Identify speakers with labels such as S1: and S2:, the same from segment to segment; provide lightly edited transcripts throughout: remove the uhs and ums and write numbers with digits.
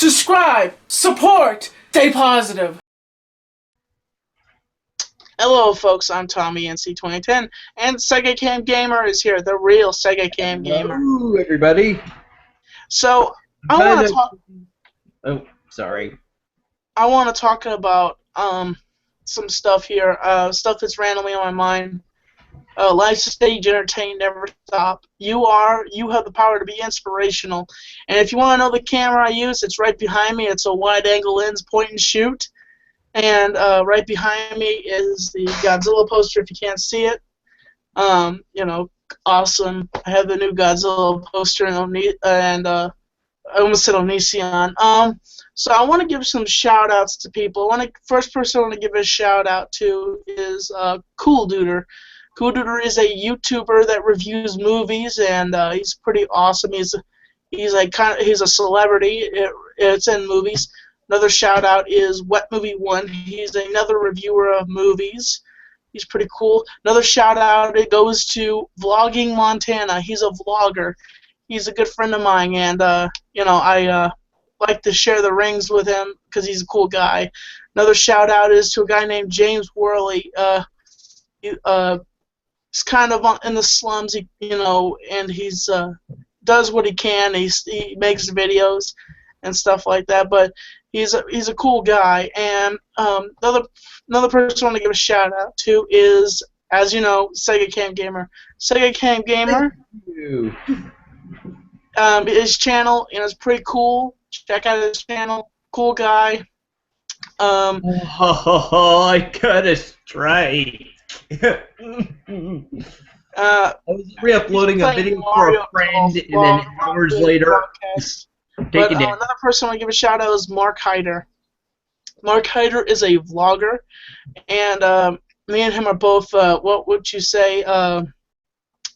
S1: subscribe, support, stay positive. Hello, folks. I'm Tommy NC2010, and Sega Cam Gamer is here, the real Sega Cam Gamer.
S2: Hello, everybody.
S1: So I want to talk.
S2: Oh, sorry.
S1: I want to talk about some stuff here. Stuff that's randomly on my mind. Life's a stage, entertain, never stop. You have the power to be inspirational. And if you want to know the camera I use, it's right behind me. It's a wide-angle lens, point and shoot. And right behind me is the Godzilla poster. If you can't see it, awesome. I have the new Godzilla poster, and I almost said Onision. So I want to give some shout-outs to people. First person I want to give a shout-out to is Cool Duder. Cool Duder is a YouTuber that reviews movies, and he's pretty awesome. He's a celebrity. It's in movies. Another shout out is Wet Movie One. He's another reviewer of movies. He's pretty cool. Another shout out it goes to Vlogging Montana. He's a vlogger. He's a good friend of mine, and I like to share the rings with him because he's a cool guy. Another shout out is to a guy named James Worley. He's kind of in the slums, and he's does what he can. He makes videos and stuff like that, but he's a cool guy. And another person I want to give a shout out to is, as you know, Sega Cam Gamer. Sega Cam Gamer. His channel is pretty cool. Check out his channel. Cool guy.
S2: I got a strike. I was re-uploading a video for a friend, and then hours later,
S1: but another person I want to give a shout out is Mark Hyder. Mark Hyder is a vlogger, and me and him are both, what would you say,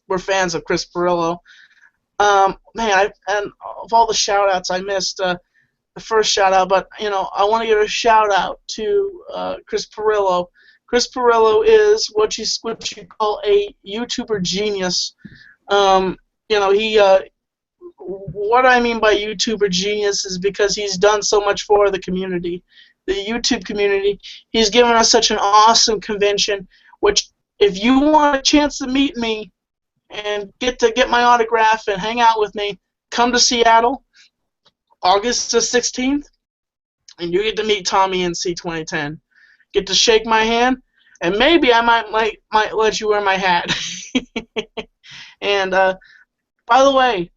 S1: we're fans of Chris Pirillo. And of all the shout outs I missed the first shout out, but I want to give a shout out to Chris Pirillo. Chris Pirillo is what you call a YouTuber genius. What I mean by YouTuber genius is because he's done so much for the community, the YouTube community. He's given us such an awesome convention, which if you want a chance to meet me and get my autograph and hang out with me, come to Seattle, August the 16th, and you get to meet Tommy in C2010. Get to shake my hand, and maybe I might let you wear my hat. And by the way,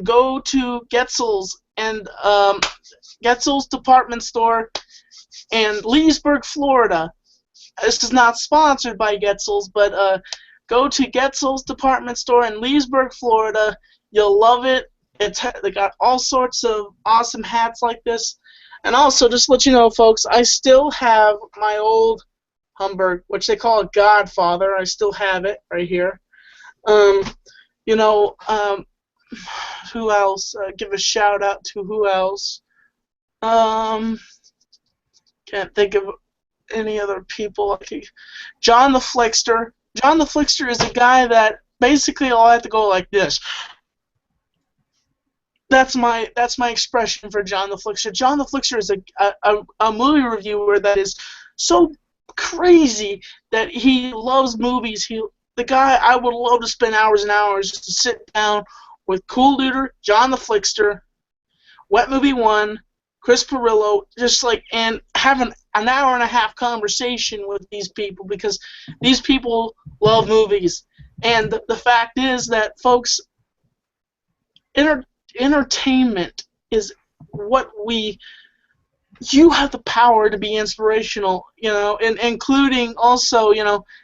S1: go to Getzel's and Getzel's department store in Leesburg, Florida. This is not sponsored by Getzel's, but go to Getzel's department store in Leesburg, Florida. You'll love it. They got all sorts of awesome hats like this. And also, just to let you know, folks, I still have my old Humber, which they call a Godfather. I still have it right here. Who else? Give a shout out to who else? Can't think of any other people. John the Flickster. John the Flickster is a guy that basically all I have to go like this. That's my expression for John the Flickster. John the Flickster is a movie reviewer that is so crazy that he loves movies. The guy I would love to spend hours and hours just to sit down with Cool Duder, John the Flickster, Wet Movie One, Chris Pirillo, and have an hour and a half conversation with these people, because these people love movies. And the fact is that, folks, entertainment is what you have the power to be inspirational, and including also,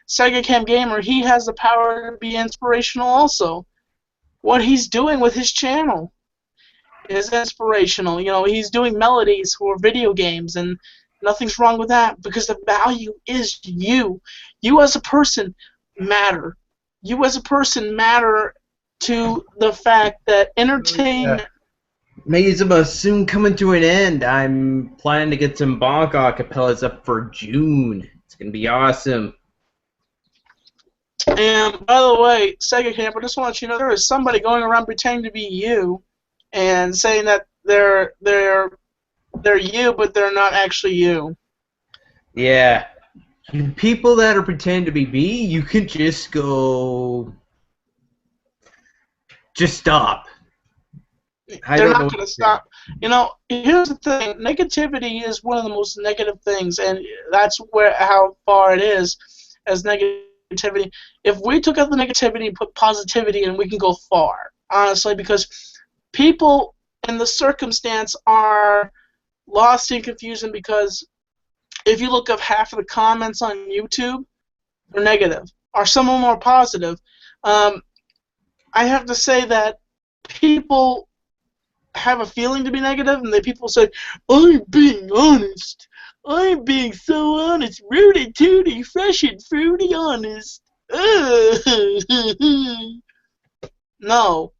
S1: Sega Cam Gamer, he has the power to be inspirational also. What he's doing with his channel is inspirational. He's doing melodies for video games, and nothing's wrong with that, because the value is you. You as a person matter. You as a person matter to the fact that entertainment...
S2: Mazima soon coming to an end. I'm planning to get some Bonk acapellas up for June. It's going to be awesome.
S1: And by the way, Sega Camp, I just want to let you know there is somebody going around pretending to be you and saying that they're they're you, but they're not actually you.
S2: Yeah. People that are pretending to be me, you can just go. Just stop. I
S1: They're
S2: don't know
S1: not
S2: what
S1: going to
S2: to say.
S1: stop. You know, here's the thing: negativity is one of the most negative things, and that's where how far it is as negativity. If we took out the negativity and put positivity in, we can go far, honestly, because people in the circumstance are lost in confusion because if you look up half of the comments on YouTube, they're negative, or some of them are positive. Um, I have to say that people have a feeling to be negative, and then people say, "I'm being honest. I'm being so honest, rooty tooty, fresh and fruity honest." No,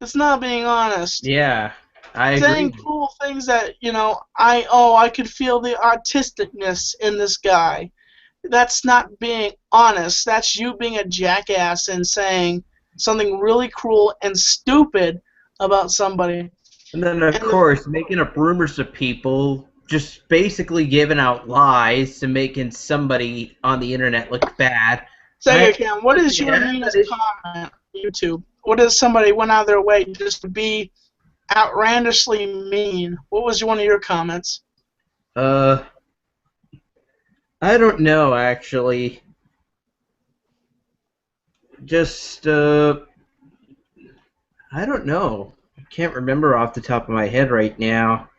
S1: it's not being honest.
S2: Yeah, I
S1: Saying
S2: agree.
S1: cruel things that I could feel the autisticness in this guy. That's not being honest. That's you being a jackass and saying something really cruel and stupid about somebody.
S2: And then, of
S1: And the
S2: course, making up rumors to people, just basically giving out lies to making somebody on the internet look bad.
S1: Sega
S2: I,
S1: Cam, what is your
S2: yeah, that
S1: meanest
S2: is.
S1: comment on YouTube? What is somebody went out of their way just to be outlandishly mean? What was one of your comments?
S2: Uh, I don't know actually. Just I don't know. I can't remember off the top of my head right now.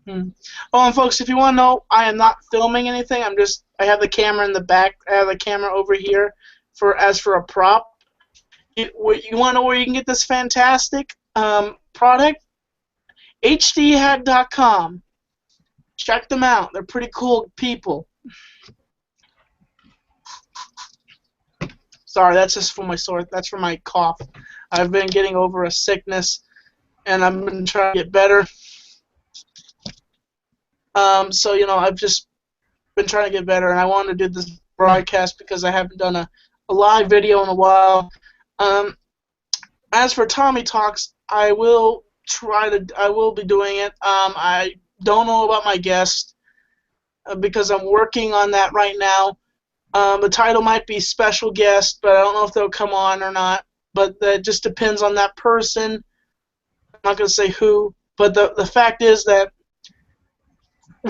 S1: Hmm. Oh, and folks, if you want to know, I am not filming anything. I have the camera in the back. I have the camera over here for a prop. You want to know where you can get this fantastic product? HDhead.com. Check them out. They're pretty cool people. Sorry, that's just for my sore. That's for my cough. I've been getting over a sickness, and I've been trying to get better. So I've just been trying to get better, and I wanted to do this broadcast because I haven't done a live video in a while. Um, as for Tommy Talks, I will be doing it. I don't know about my guest because I'm working on that right now. The title might be special guest, but I don't know if they'll come on or not. But that just depends on that person. I'm not going to say who, but the fact is that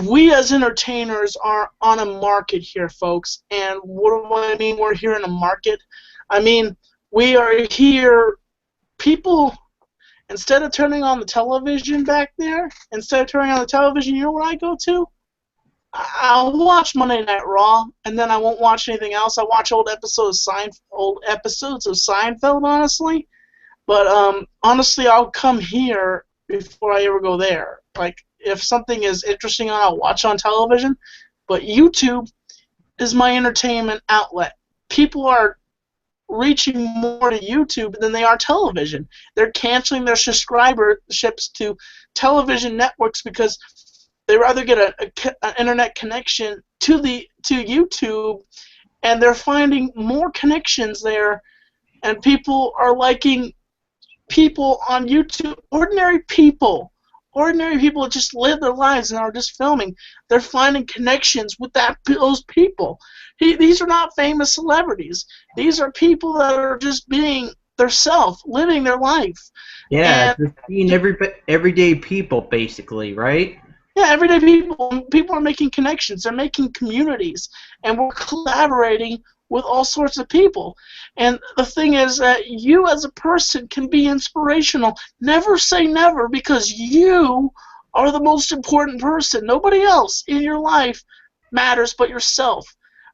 S1: we as entertainers are on a market here, folks. And what do I mean we're here in a market? I mean, we are here, people, instead of turning on the television back there, instead of turning on the television, you know what I go to? I'll watch Monday Night Raw, and then I won't watch anything else. I watch old episodes of Seinfeld, honestly. But honestly, I'll come here before I ever go there. Like, if something is interesting, I'll watch on television. But YouTube is my entertainment outlet. People are reaching more to YouTube than they are television. They're canceling their subscriberships to television networks because they rather get an internet connection to YouTube, and they're finding more connections there, and people are liking people on YouTube, ordinary people that just live their lives and are just filming. They're finding connections with those people. These are not famous celebrities. These are people that are just being their self, living their life.
S2: Yeah,
S1: And
S2: just being everyday people, basically, right?
S1: yeah, everyday people are making connections. They're making communities, and we're collaborating with all sorts of people. And the thing is that you as a person can be inspirational. Never say never, because you are the most important person. Nobody else in your life matters but yourself.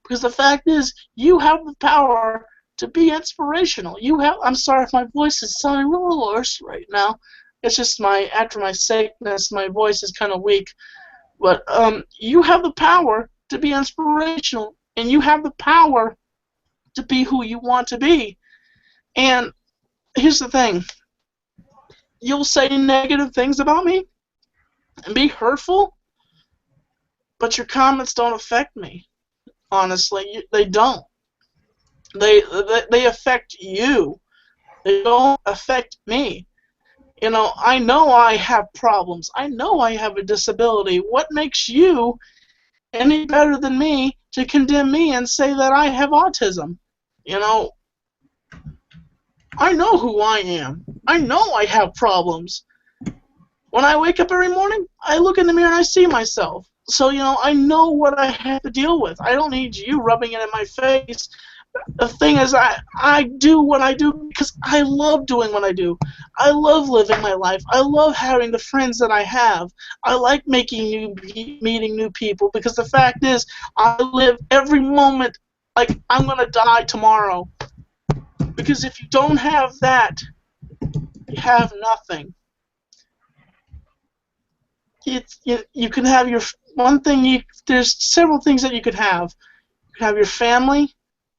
S1: Because the fact is, you have the power to be inspirational. I'm sorry if my voice is sounding a little hoarse right now. It's just after my sickness, my voice is kind of weak. But you have the power to be inspirational, and you have the power to be who you want to be. And here's the thing: you'll say negative things about me and be hurtful, but your comments don't affect me. Honestly, they don't. They affect you. They don't affect me. I know I have problems. I know I have a disability. What makes you any better than me to condemn me and say that I have autism? You know, I know who I am. I know I have problems. When I wake up every morning, I look in the mirror and I see myself. So, I know what I have to deal with. I don't need you rubbing it in my face. The thing is, I do what I do because I love doing what I do. I love living my life. I love having the friends that I have. I like meeting new people because the fact is, I live every moment like I'm going to die tomorrow. Because if you don't have that, you have nothing. You can have there's several things that you could have. You can have your family,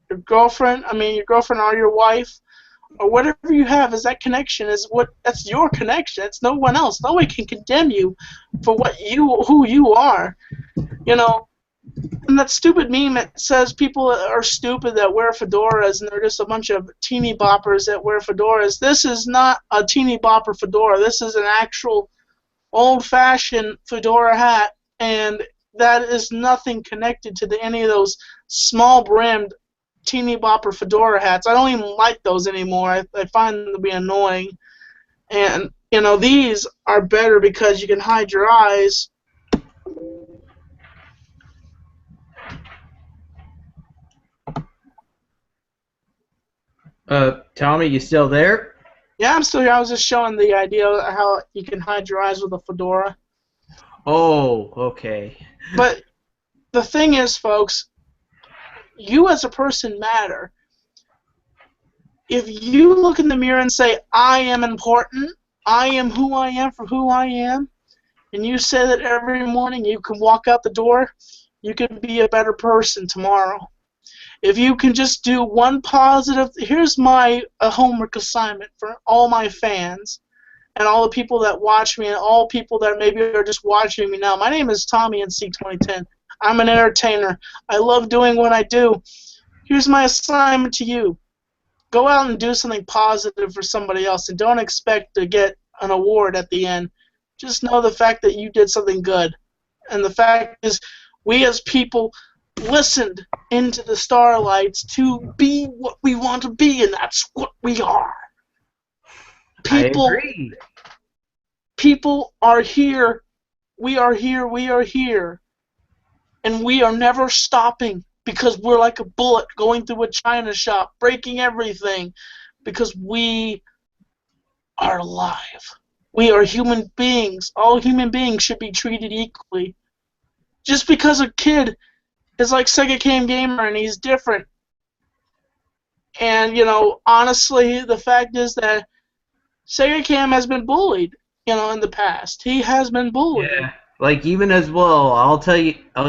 S1: your girlfriend or your wife, or whatever you have is that connection that's your connection. It's no one else. Nobody can condemn you for who you are. And that stupid meme that says people are stupid that wear fedoras and they're just a bunch of teeny boppers that wear fedoras. This is not a teeny bopper fedora. This is an actual old-fashioned fedora hat, and that is nothing connected to any of those small-brimmed teeny bopper fedora hats. I don't even like those anymore. I find them to be annoying. And, these are better because you can hide your eyes.
S2: Tommy, you still there?
S1: Yeah, I'm still here. I was just showing the idea of how you can hide your eyes with a fedora.
S2: Oh, okay.
S1: But the thing is, folks, you as a person matter. If you look in the mirror and say, I am important, I am who I am for who I am, and you say that every morning you can walk out the door, you can be a better person tomorrow. If you can just do one positive, here's my homework assignment for all my fans and all the people that watch me and all people that maybe are just watching me now. My name is Tommy in C2010. I'm an entertainer. I love doing what I do. Here's my assignment to you. Go out and do something positive for somebody else, and don't expect to get an award at the end. Just know the fact that you did something good. And the fact is, we as people listened into the starlights to be what we want to be, and that's what we are.
S2: I
S1: People,
S2: agree.
S1: people are here. We are here. We are here. And we are never stopping because we're like a bullet going through a china shop, breaking everything, because we are alive. We are human beings. All human beings should be treated equally. Just because a kid is like Sega Cam Gamer and he's different. And, honestly, the fact is that Sega Cam has been bullied, in the past. He has been bullied.
S2: Yeah. Like even as well, I'll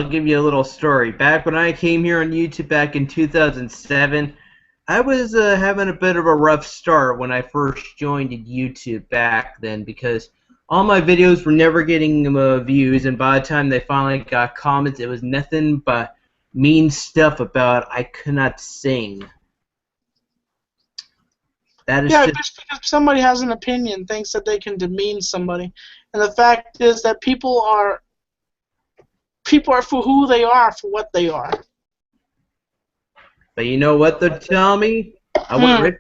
S2: give you a little story. Back when I came here on YouTube back in 2007, I was having a bit of a rough start when I first joined YouTube back then because all my videos were never getting views, and by the time they finally got comments, it was nothing but mean stuff about I could not sing. That is
S1: Yeah,
S2: just
S1: just because somebody has an opinion thinks that they can demean somebody. And the fact is that people are for who they are, for what they are.
S2: But you know what, though, Tommy?
S1: Hmm.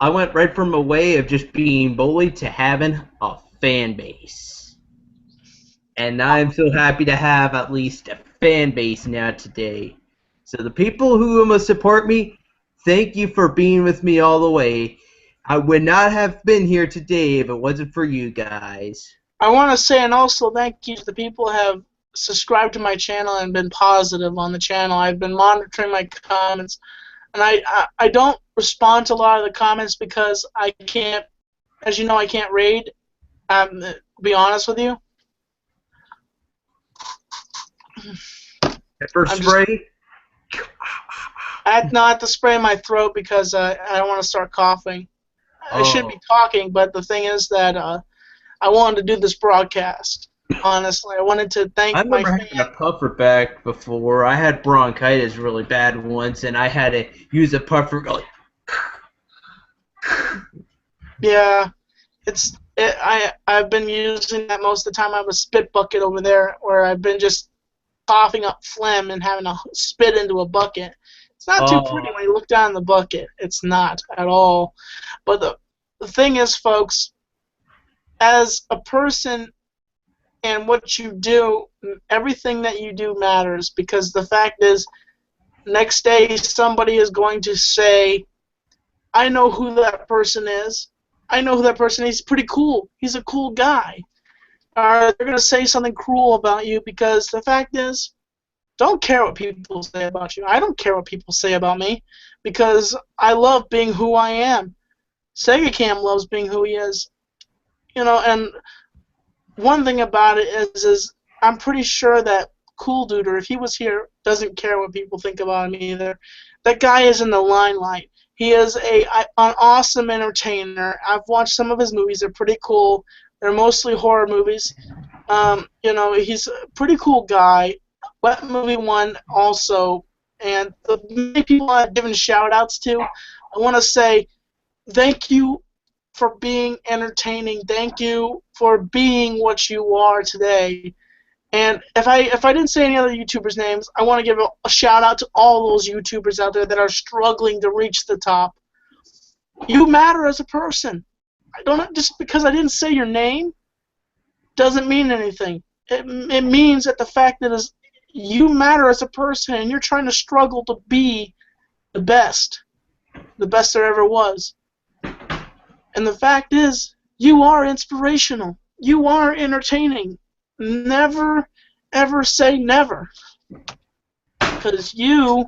S2: I went right from a way of just being bullied to having a fan base, and I'm so happy to have at least a fan base now today. So the people who must support me, thank you for being with me all the way. I would not have been here today if it wasn't for you guys.
S1: I want to say and also thank you to the people who have subscribed to my channel and been positive on the channel. I've been monitoring my comments, and I don't respond to a lot of the comments because I can't, as you know, I can't raid. To be honest with you,
S2: Pepper
S1: I'm just
S2: spray?
S1: I have to spray my throat because I don't want to start coughing. I should be
S2: Oh,
S1: talking, but the thing is that I wanted to do this broadcast. Honestly, I wanted to
S2: I
S1: thank my
S2: remember having a
S1: fans.
S2: puffer back before. I had bronchitis really bad once, and I had to use a puffer. Go like,
S1: Yeah, it's I've been using that most of the time. I have a spit bucket over there where I've been just coughing up phlegm and having to spit into a bucket. It's not too pretty
S2: Oh,
S1: when you look down in the bucket. It's not at all. But the thing is, folks, as a person and what you do, everything that you do matters, because the fact is, next day somebody is going to say, I know who that person is. I know who that person is. He's pretty cool. He's a cool guy. Or they're going to say something cruel about you, because the fact is, don't care what people say about you. I don't care what people say about me, because I love being who I am. Sega Cam loves being who he is. And one thing about it is I'm pretty sure that Cool Duder, if he was here, doesn't care what people think about him either. That guy is in the limelight. He is an awesome entertainer. I've watched some of his movies. They're pretty cool. They're mostly horror movies. He's a pretty cool guy. Wet Movie 1 also. And the many people I've given shout outs to, I want to say thank you for being entertaining. Thank you for being what you are today. And if I didn't say any other YouTubers' names, I want to give a shout out to all those YouTubers out there that are struggling to reach the top. You matter as a person. I don't just because I didn't say your name doesn't mean anything. It means that the fact that is you matter as a person, and you're trying to struggle to be the best there ever was. And the fact is, you are inspirational. You are entertaining. Never, ever say never. Because you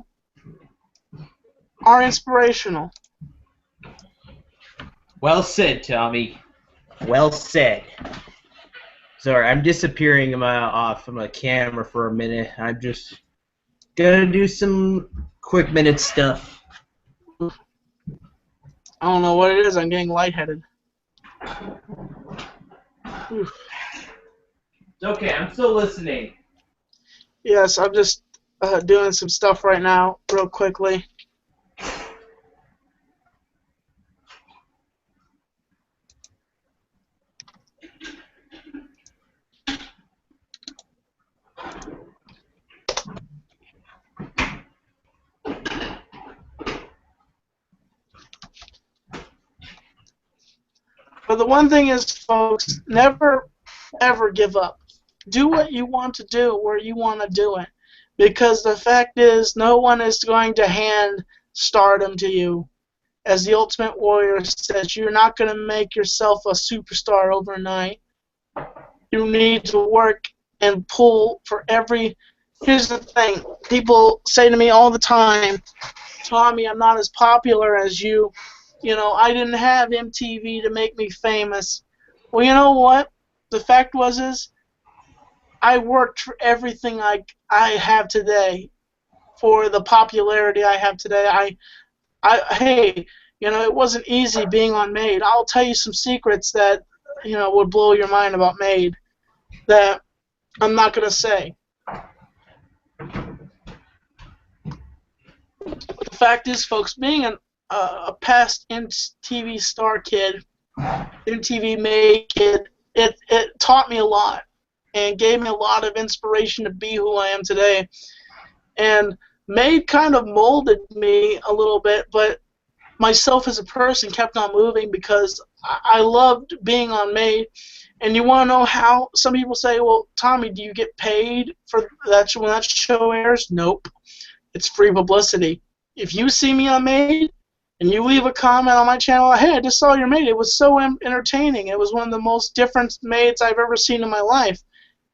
S1: are inspirational.
S2: well said, Tommy. Well said. Sorry, I'm disappearing off of my camera for a minute. I'm just gonna do some quick minute stuff.
S1: I don't know what it is. I'm getting lightheaded. Whew.
S2: It's okay, I'm still listening.
S1: Yes, I'm just doing some stuff right now, real quickly. But the one thing is, folks, never ever give up. Do what you want to do where you want to do it. Because the fact is, no one is going to hand stardom to you. As the Ultimate Warrior says, you're not going to make yourself a superstar overnight. You need to work and pull for every. Here's the thing. People say to me all the time, Tommy, I'm not as popular as you. I didn't have MTV to make me famous. Well, you know what? The fact is I worked for everything I have today, for the popularity I have today. Hey, it wasn't easy being on Made. I'll tell you some secrets that, would blow your mind about Made that I'm not going to say. But the fact is, folks, being a past MTV star kid, MTV Made kid, it taught me a lot and gave me a lot of inspiration to be who I am today. And Made kind of molded me a little bit, but myself as a person kept on moving because I loved being on Made. And you want to know how? Some people say, well, Tommy, do you get paid for that when that show airs? Nope. It's free publicity. If you see me on Made and you leave a comment on my channel, hey, I just saw your Made. It was so entertaining. It was one of the most different Mades I've ever seen in my life.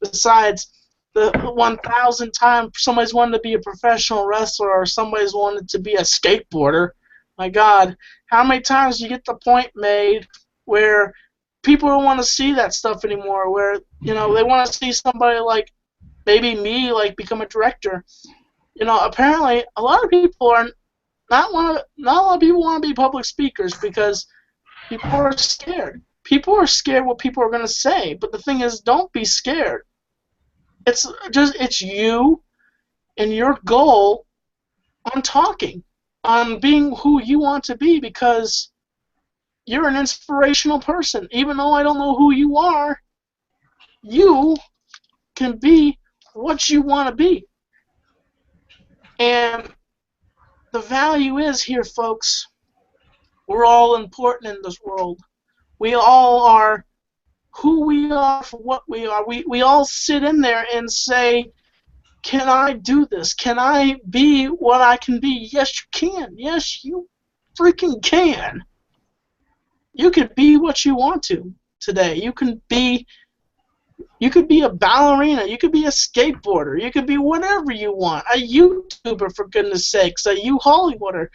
S1: Besides the 1,000 times somebody's wanted to be a professional wrestler or somebody's wanted to be a skateboarder. My God, how many times do you get the point made where people don't want to see that stuff anymore, where, they want to see somebody like maybe me, like, become a director. Apparently a lot of people are not a lot of people want to be public speakers because people are scared. People are scared what people are going to say, but the thing is, don't be scared. It's you and your goal on talking, on being who you want to be, because you're an inspirational person. Even though I don't know who you are, you can be what you want to be. And the value is here, folks. We're all important in this world. We all are who we are for what we are. We all sit in there and say, can I do this? Can I be what I can be? Yes, you can. Yes, you freaking can. You can be what you want to today. You could be a ballerina. You could be a skateboarder. You could be whatever you want. A YouTuber, for goodness sakes. A Hollywooder.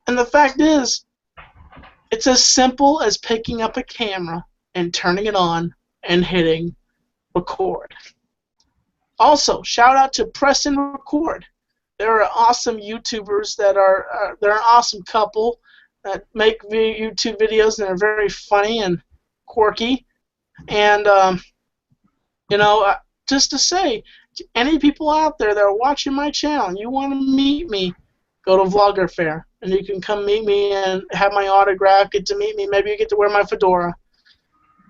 S1: And the fact is, it's as simple as picking up a camera and turning it on and hitting record. Also, shout out to Press and Record. They're awesome YouTubers they're an awesome couple that make YouTube videos and they're very funny and quirky. And just to say, any people out there that are watching my channel and you want to meet me, go to Vlogger Fair and you can come meet me and have my autograph. Get to meet me. Maybe you get to wear my fedora.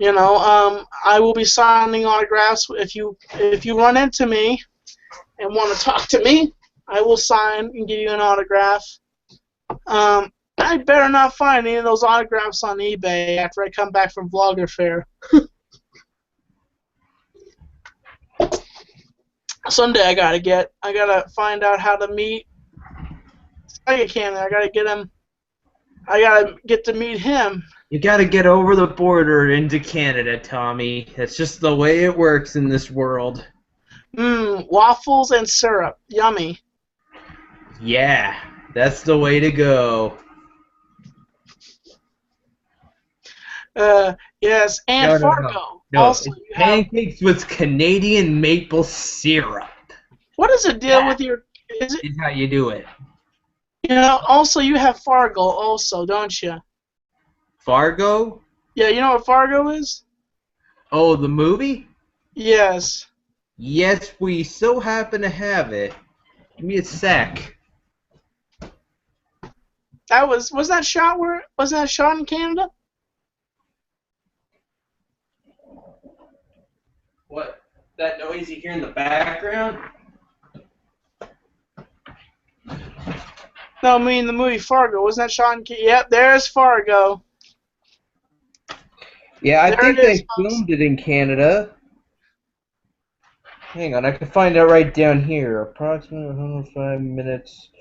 S1: I will be signing autographs. If you run into me and want to talk to me, I will sign and give you an autograph. I better not find any of those autographs on eBay after I come back from Vlogger Fair. Someday I gotta find out how to meet Sega Cannon. I gotta get him. I gotta get to meet him.
S2: You gotta get over the border into Canada, Tommy. That's just the way it works in this world.
S1: Waffles and syrup. Yummy.
S2: Yeah, that's the way to go.
S1: Yes, and Fargo.
S2: No,
S1: also,
S2: it's pancakes with Canadian maple syrup.
S1: What is the deal with your... Is
S2: how you do it.
S1: Also you have Fargo also, don't you?
S2: Fargo?
S1: Yeah, you know what Fargo is?
S2: Oh, the movie?
S1: Yes.
S2: Yes, we so happen to have it. Give me a sec.
S1: Wasn't that shot in Canada?
S2: What? That noise you hear in the background?
S1: No, I mean the movie Fargo. Wasn't that shot in Canada? Yep, there's Fargo.
S2: Yeah, I think they filmed it in Canada. Hang on, I can find out right down here. Approximately 105 minutes.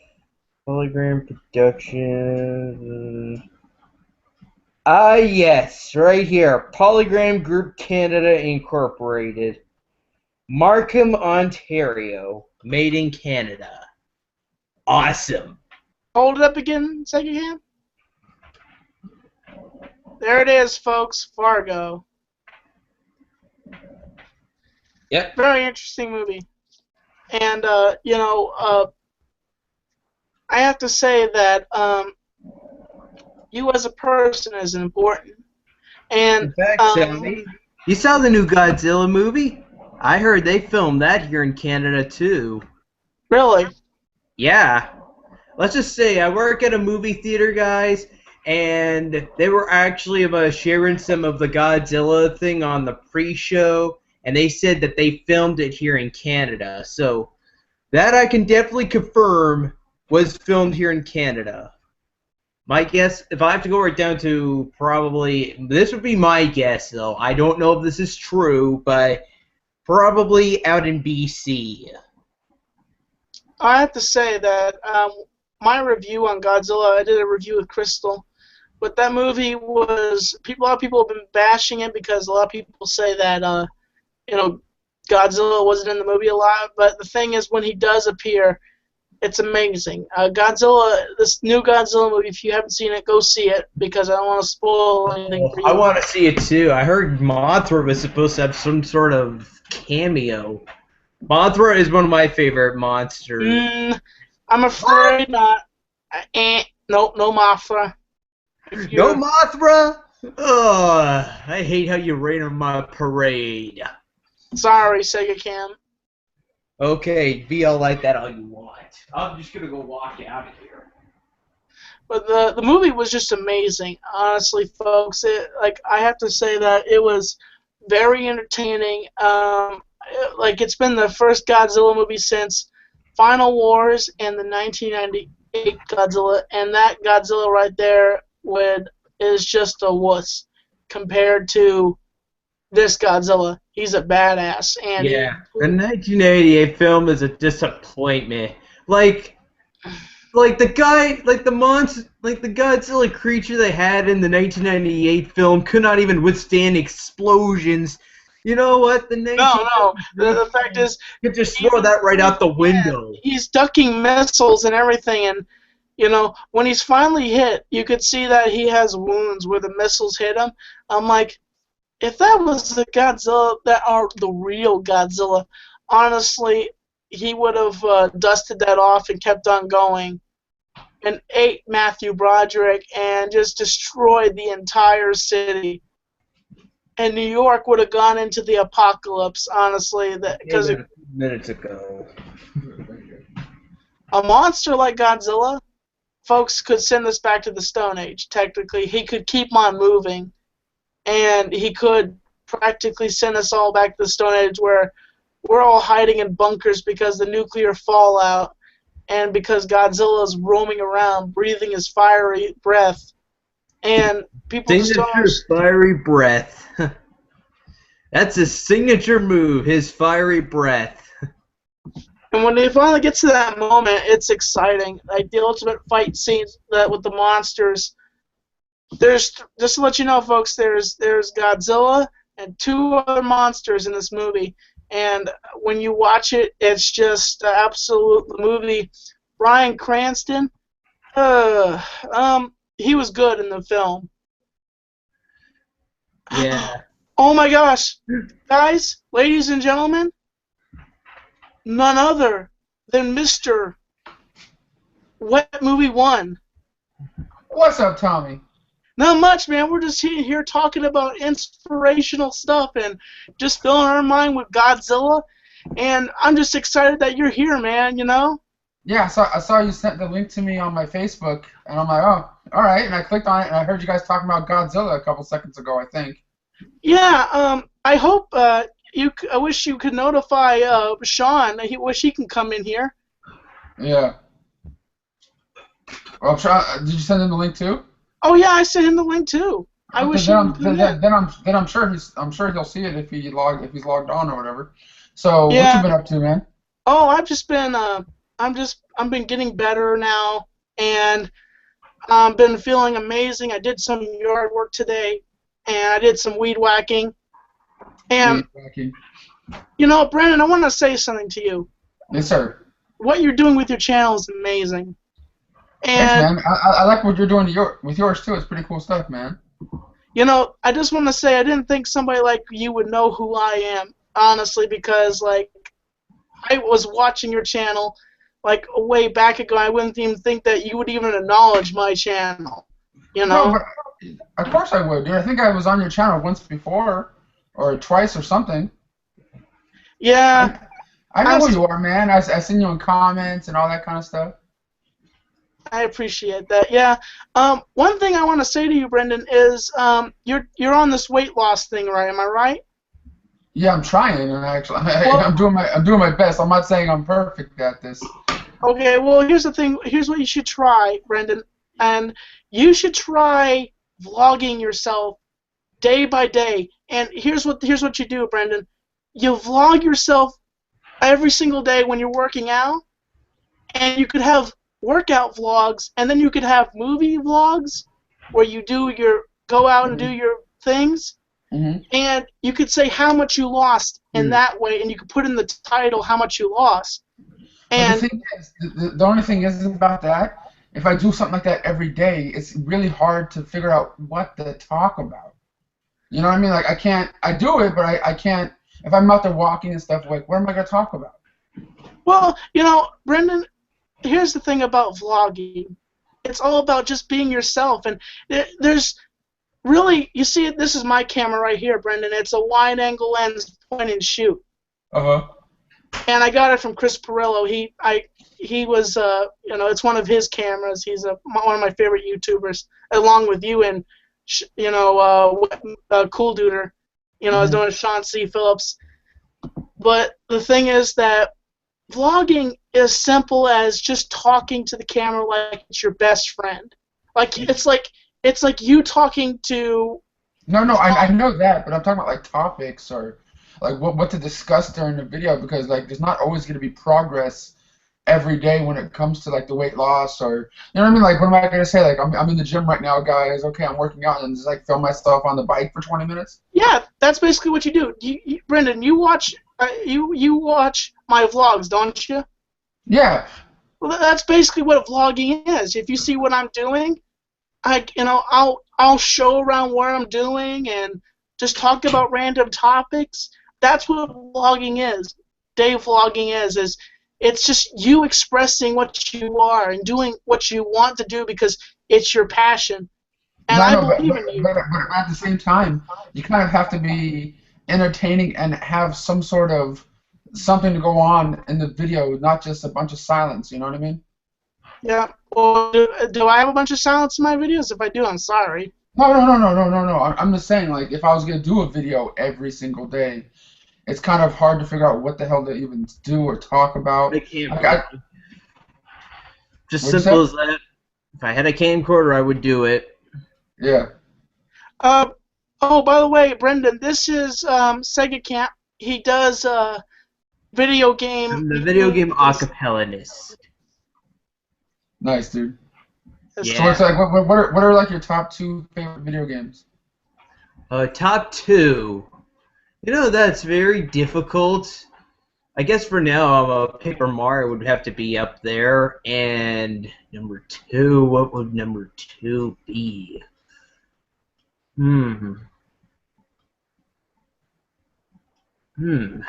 S2: Hologram production. Yes, right here. Polygram Group Canada Incorporated. Markham, Ontario. Made in Canada. Awesome.
S1: Hold it up again, second hand. There it is, folks. Fargo.
S2: Yep.
S1: Very interesting movie. And, I have to say that you as a person is important. And,
S2: in fact, Sammy, you saw the new Godzilla movie? I heard they filmed that here in Canada, too.
S1: Really?
S2: Yeah. Let's just say I work at a movie theater, guys, and they were actually sharing some of the Godzilla thing on the pre-show, and they said that they filmed it here in Canada. So that I can definitely confirm was filmed here in Canada. My guess, if I have to go right down to probably, this would be my guess, though. I don't know if this is true, but probably out in BC.
S1: I have to say that my review on Godzilla, I did a review with Crystal, but that movie was, a lot of people have been bashing it because a lot of people say that, Godzilla wasn't in the movie a lot, but the thing is, when he does appear, it's amazing. Godzilla, this new Godzilla movie, if you haven't seen it, go see it, because I don't want to spoil anything for you. I
S2: want to see it too. I heard Mothra was supposed to have some sort of cameo. Mothra is one of my favorite monsters.
S1: I'm afraid not. Nope, no Mothra.
S2: No Mothra? Ugh, I hate how you rain on my parade.
S1: Sorry, Sega Cam.
S2: Okay, be all like that all you want. I'm just gonna go walk out of here.
S1: But the movie was just amazing, honestly, folks. I have to say that it was very entertaining. It's been the first Godzilla movie since Final Wars and the 1998 Godzilla, and that Godzilla right there is just a wuss compared to this Godzilla. He's a badass, and
S2: Yeah, the 1988 film is a disappointment. Like, like the monster, like the Godzilla creature they had in the 1998 film could not even withstand explosions. You know what? The
S1: no.
S2: 1993
S1: The fact
S2: film
S1: is,
S2: could just throw that right out the window.
S1: he's ducking missiles and everything, and when he's finally hit, you could see that he has wounds where the missiles hit him. I'm like, if that was the Godzilla, that are the real Godzilla, honestly, he would have dusted that off and kept on going and ate Matthew Broderick and just destroyed the entire city. And New York would have gone into the apocalypse, honestly, because
S2: Minutes ago.
S1: a monster like Godzilla, folks, could send us back to the Stone Age. Technically, he could keep on moving, and he could practically send us all back to the Stone Age where we're all hiding in bunkers because the nuclear fallout and because Godzilla is roaming around, breathing his fiery breath, and people just don't
S2: Signature fiery breath. That's his signature move, his fiery breath.
S1: And when he finally gets to that moment, it's exciting. Like the ultimate fight scenes with the monsters. There's, just to let you know, folks, there's Godzilla and two other monsters in this movie. And when you watch it, it's just absolute movie. Bryan Cranston, he was good in the film.
S2: Yeah.
S1: Oh my gosh, guys, ladies and gentlemen, none other than Mr. Wet Movie 1.
S3: What's up, Tommy?
S1: Not much, man. We're just here talking about inspirational stuff and just filling our mind with Godzilla. And I'm just excited that you're here, man,
S3: Yeah, I saw you sent the link to me on my Facebook, and I'm like, oh, all right. And I clicked on it, and I heard you guys talking about Godzilla a couple seconds ago, I think.
S1: Yeah, I hope I wish you could notify Sean. I wish he can come in here.
S3: Yeah. Well, did you send him the link too?
S1: Oh yeah, I sent him the link too. I wish he could come in.
S3: Then I'm sure he'll see it if he's logged on or whatever. So what you been up to, man?
S1: Oh, I've just been I've been getting better now, and I've been feeling amazing. I did some yard work today, and I did some weed whacking. And
S3: Weed
S1: whacking. Brandon, I want to say something to you.
S3: Yes, sir.
S1: What you're doing with your channel is amazing. And,
S3: thanks, man. I like what you're doing with yours too. It's pretty cool stuff, man.
S1: I just want to say I didn't think somebody like you would know who I am, honestly, because I was watching your channel way back ago. I wouldn't even think that you would even acknowledge my channel.
S3: No, but of course I would, dude. I think I was on your channel once before, or twice or something.
S1: Yeah.
S3: I know who you are, man. I seen you in comments and all that kind of stuff.
S1: I appreciate that. Yeah. One thing I want to say to you, Brendan, is you're on this weight loss thing, right? Am I right?
S3: Yeah, I'm trying, and actually, I'm doing my best. I'm not saying I'm perfect at this.
S1: Okay. Well, here's the thing. Here's what you should try, Brendan, and you should try vlogging yourself day by day. And here's what you do, Brendan. You vlog yourself every single day when you're working out, and you could have workout vlogs, and then you could have movie vlogs where you go out and do your things, and you could say how much you lost in that way, and you could put in the title how much you lost. And
S3: the thing is, the only thing is about that, if I do something like that every day, it's really hard to figure out what to talk about. You know what I mean? Like I do it, but I can't. If I'm out there walking and stuff, what am I gonna talk about?
S1: Well, Brendan, here's the thing about vlogging. It's all about just being yourself, and there's really, you see, this is my camera right here, Brendan. It's a wide-angle lens point and shoot.
S3: And
S1: and I got it from Chris Perillo. He was it's one of his cameras. He's one of my favorite YouTubers, along with you and Cool Duder. Is known as Sean C. Phillips. But the thing is that vlogging is simple as just talking to the camera like it's your best friend. Like it's like you talking to.
S3: No, I know that, but I'm talking about like topics or like what to discuss during the video, because like there's not always going to be progress every day when it comes to like the weight loss, or you know what I mean. Like what am I going to say? Like I'm in the gym right now, guys. Okay, I'm working out and just like film myself on the bike for 20 minutes.
S1: Yeah, that's basically what you do. Brendan, you watch you watch my vlogs, don't you?
S3: Yeah.
S1: Well, that's basically what vlogging is. If you see what I'm doing, I'll show around what I'm doing and just talk about random topics. That's what vlogging is. Day vlogging is it's just you expressing what you are and doing what you want to do because it's your passion. And
S3: No,
S1: I
S3: no,
S1: believe in you.
S3: but at the same time, you kind of have to be entertaining and have some sort of something to go on in the video, not just a bunch of silence. You know what I mean?
S1: Yeah. Well, do I have a bunch of silence in my videos? If I do, I'm sorry.
S3: No. I'm just saying, like, if I was gonna do a video every single day, it's kind of hard to figure out what the hell to even do or talk about.
S2: I can't. Just
S3: What'd you
S2: simple
S3: say?
S2: as that. If I had a camcorder, I would do it.
S3: Yeah.
S1: Oh, by the way, Brendan, this is Sega Camp. He does video game
S2: I'm the video game
S1: reviews.
S2: acapellanist.
S3: Nice, dude. So it's
S2: Yeah.
S3: like, what are like your top 2 favorite video games?
S2: Top 2. That's very difficult. I guess for now, Paper Mario would have to be up there. And number 2, what would number 2 be?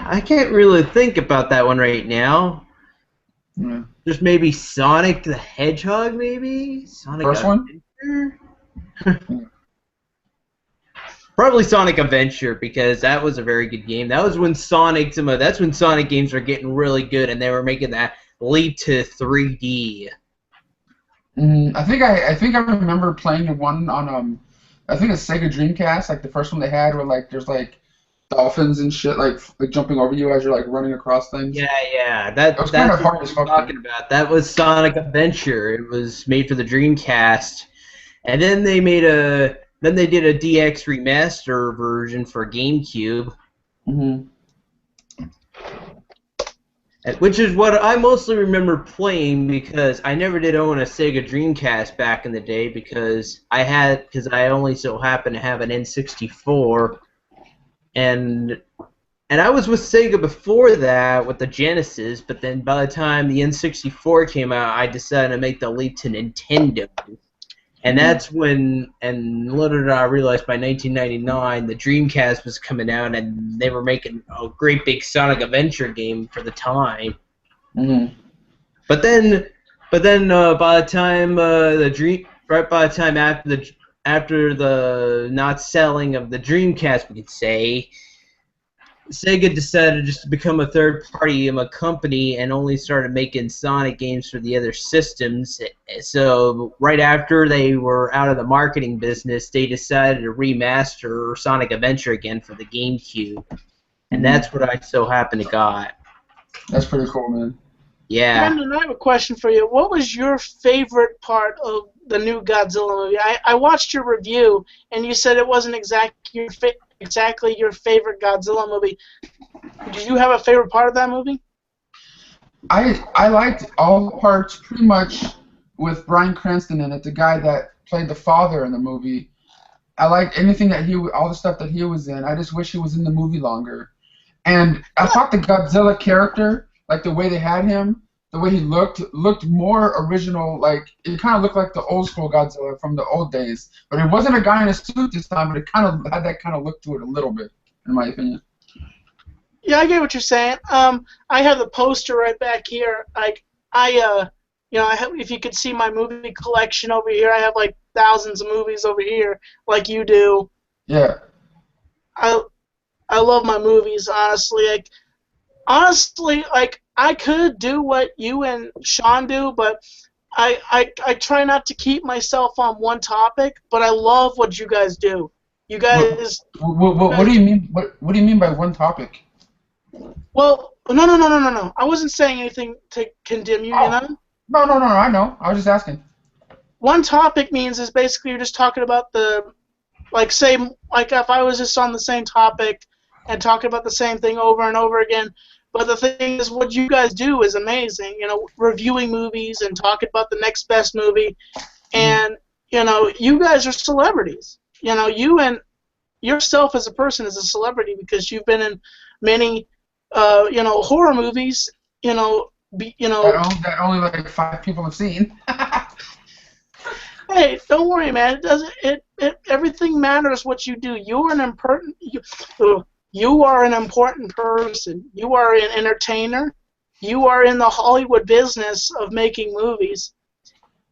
S2: I can't really think about that one right now.
S3: Yeah.
S2: Just maybe Sonic the Hedgehog, maybe? Sonic
S3: First one?
S2: Adventure? Probably Sonic Adventure, because that was a very good game. That's when Sonic games were getting really good, and they were making that leap to 3D.
S3: I think I remember playing the one on I think it's Sega Dreamcast, like the first one they had, where like there's like dolphins and shit like jumping over you as you're like running across things.
S2: Yeah.
S3: It was kind of
S2: That's what
S3: hard as
S2: I'm
S3: fuck.
S2: talking about. That was Sonic Adventure. It was made for the Dreamcast, and then they did a DX remaster version for GameCube. Which is what I mostly remember playing, because I never did own a Sega Dreamcast back in the day, because I only so happened to have an N64, and I was with Sega before that with the Genesis, but then by the time the N64 came out, I decided to make the leap to Nintendo. And that's when, and little did I realize, by 1999, the Dreamcast was coming out, and they were making a great big Sonic Adventure game for the time. But then, by the time by the time after the not selling of the Dreamcast, we could say, Sega decided just to become a third-party company and only started making Sonic games for the other systems. So right after they were out of the marketing business, they decided to remaster Sonic Adventure again for the GameCube. And that's what I so happened to got.
S3: That's pretty cool, man.
S2: Yeah.
S1: Brendan, I have a question for you. What was your favorite part of the new Godzilla movie? I watched your review, and you said it wasn't exactly your favorite Godzilla movie. Did you have a favorite part of that movie?
S3: I liked all the parts pretty much with Bryan Cranston in it, the guy that played the father in the movie. I liked anything that all the stuff that he was in. I just wish he was in the movie longer. And I thought the Godzilla character, like the way they had him, the way he looked more original. Like it kind of looked like the old school Godzilla from the old days. But it wasn't a guy in a suit this time, but it kind of had that kind of look to it a little bit, in my opinion.
S1: Yeah, I get what you're saying. I have the poster right back here. If you could see my movie collection over here, I have like thousands of movies over here, like you do.
S3: Yeah.
S1: I love my movies, honestly. Like, honestly, like I could do what you and Sean do, but I try not to keep myself on one topic. But I love what you guys do. You
S3: What,
S1: guys, you
S3: what
S1: guys
S3: do you
S1: do.
S3: mean? What do you mean by one topic?
S1: Well, no. I wasn't saying anything to condemn you. You
S3: Oh,
S1: know,
S3: no. I know. I was just asking.
S1: one topic means is basically you're just talking about the like say like if I was just on the same topic and talking about the same thing over and over again. But the thing is, what you guys do is amazing. You know, reviewing movies and talking about the next best movie,
S3: Mhm.
S1: and you know, you guys are celebrities. You know, you and yourself as a person is a celebrity because you've been in many, you know, horror movies. You know, you know.
S3: That only like 5 people have seen.
S1: Hey, don't worry, man. It doesn't. It everything matters what you do. You're an important. You are an important person. You are an entertainer. You are in the Hollywood business of making movies,